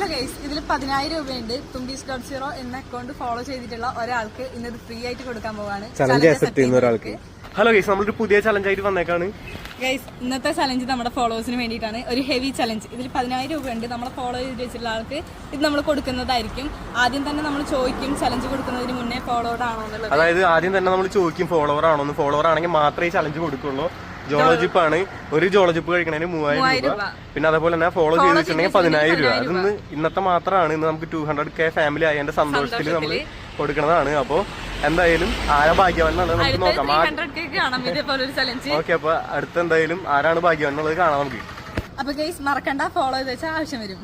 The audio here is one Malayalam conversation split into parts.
ഹലോ ഗൈസ്, ഇതിൽ 10,000 രൂപയുണ്ട്. tumbis.0 എന്ന അക്കൗണ്ട് ഫോളോ ചെയ്തിട്ടുള്ള ഒരാൾക്ക് ഇന്നത് ഫ്രീ ആയിട്ട് കൊടുക്കാൻ പോവാണ്. ഹലോ ഗൈസ്, നമ്മളൊരു പുതിയ ചലഞ്ച് ആയിട്ട് വന്നേക്കാണ്. ഗൈസ്, ഇന്നത്തെ ചലഞ്ച് നമ്മുടെ ഫോളോവേഴ്സിന് വേണ്ടിയിട്ടാണ്. ഒരു ഹെവി ചലഞ്ച്. ഇതിൽ 10,000 രൂപയുണ്ട്. നമ്മളെ ഫോളോ ചെയ്ത് വെച്ചിട്ടുള്ള ആൾക്ക് ഇത് നമ്മൾ കൊടുക്കുന്നതായിരിക്കും. ആദ്യം തന്നെ നമ്മൾ ചോദിക്കും ചലഞ്ച് കൊടുക്കുന്നതിന് മുന്നേ ഫോളോവർ ആണോ എന്നുള്ളത്. അതായത് ആദ്യം തന്നെ നമ്മൾ ചോദിക്കും ഫോളോവർ ആണോ. ഫോളോവർ ആണെങ്കിൽ മാത്രമേ ചലഞ്ച് കൊടുക്കുള്ളൂ. ജോളജിപ്പ് ആണ്. ഒരു ജോളജിപ്പ് കഴിക്കണതിന് 3,000 രൂപ. പിന്നെ അതേപോലെ തന്നെ ഫോളോ ചെയ്ത് വെച്ചിട്ടുണ്ടെങ്കിൽ 10,000 രൂപ. അതൊന്ന് ഇന്നത്തെ മാത്രമാണ്. ഇന്ന് നമുക്ക് 200K ഫാമിലി ആയതിന്റെ സന്തോഷത്തിൽ നമ്മൾ കൊടുക്കുന്നതാണ്. അപ്പൊ എന്തായാലും ആരാ ഭാഗ്യവാൻ എന്നുള്ളത് നമുക്ക് നോക്കാം. ഓക്കെ, അപ്പൊ അടുത്ത എന്തായാലും ആരാണ് ഭാഗ്യവാൻ എന്നുള്ളത് കാണാം നമുക്ക്. അപ്പൊ ഗൈസ് മറക്കണ്ട, ഫോളോ ചെയ്ത് വെച്ചാൽ ആവശ്യം വരും.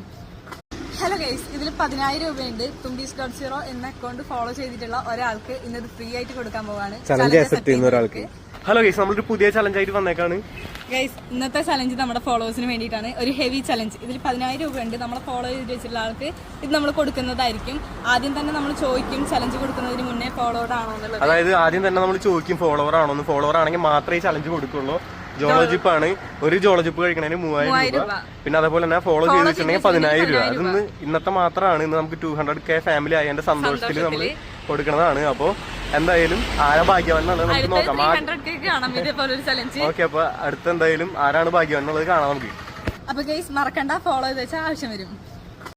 ഹലോ ഗൈസ്, ഇതിൽ 10,000 രൂപയുണ്ട്. tumbis.0 എന്ന അക്കൗണ്ട് ഫോളോ ചെയ്തിട്ടുള്ള ഒരാൾക്ക് ഇന്നത് ഫ്രീ ആയിട്ട് കൊടുക്കാൻ പോവാണ്. ഹലോ ഗൈസ്, നമ്മളൊരു പുതിയ ചലഞ്ച് ആയിട്ട് വന്നേക്കാണ്. ഗൈസ്, ഇന്നത്തെ ചലഞ്ച് നമ്മുടെ ഫോളോവേഴ്സിന് വേണ്ടിയിട്ടാണ്. ഒരു ഹെവി ചലഞ്ച്. ഇതിൽ 10,000 രൂപയുണ്ട്. നമ്മളെ ഫോളോ ചെയ്ത് വെച്ചിട്ടുള്ള ആൾക്ക് ഇത് നമ്മൾ കൊടുക്കുന്നതായിരിക്കും. ആദ്യം തന്നെ നമ്മൾ ചോദിക്കും ചലഞ്ച് കൊടുക്കുന്നതിന് മുന്നേ ഫോളോവർ ആണോ എന്നുള്ളത്. അതായത് ആദ്യം തന്നെ നമ്മൾ ചോദിക്കും ഫോളോവർ ആണോ. ഫോളോവർ ആണെങ്കിൽ മാത്രമേ ചലഞ്ച് കൊടുക്കുള്ളൂ. ജോളജിപ്പ് ആണ്. ഒരു ജോളജിപ്പ് കഴിക്കണതിന് 3,000 രൂപ. പിന്നെ അതേപോലെ തന്നെ ഫോളോ ചെയ്ത് വെച്ചിട്ടുണ്ടെങ്കിൽ 10,000 രൂപ. അതൊന്ന് ഇന്നത്തെ മാത്രമാണ്. ഇന്ന് നമുക്ക് 200K ഫാമിലി ആയതിന്റെ സന്തോഷത്തിൽ നമ്മൾ കൊടുക്കുന്നതാണ്. അപ്പൊ എന്തായാലും ആരാ ഭാഗ്യവാൻ എന്നുള്ളത് നമുക്ക് നോക്കാം. ഓക്കെ, അപ്പൊ അടുത്ത എന്തായാലും ആരാണ് ഭാഗ്യവാൻ എന്നുള്ളത് കാണാം നമുക്ക്. അപ്പൊ ഗൈസ് മറക്കണ്ട, ഫോളോ ചെയ്ത് വെച്ചാൽ ആവശ്യം വരും.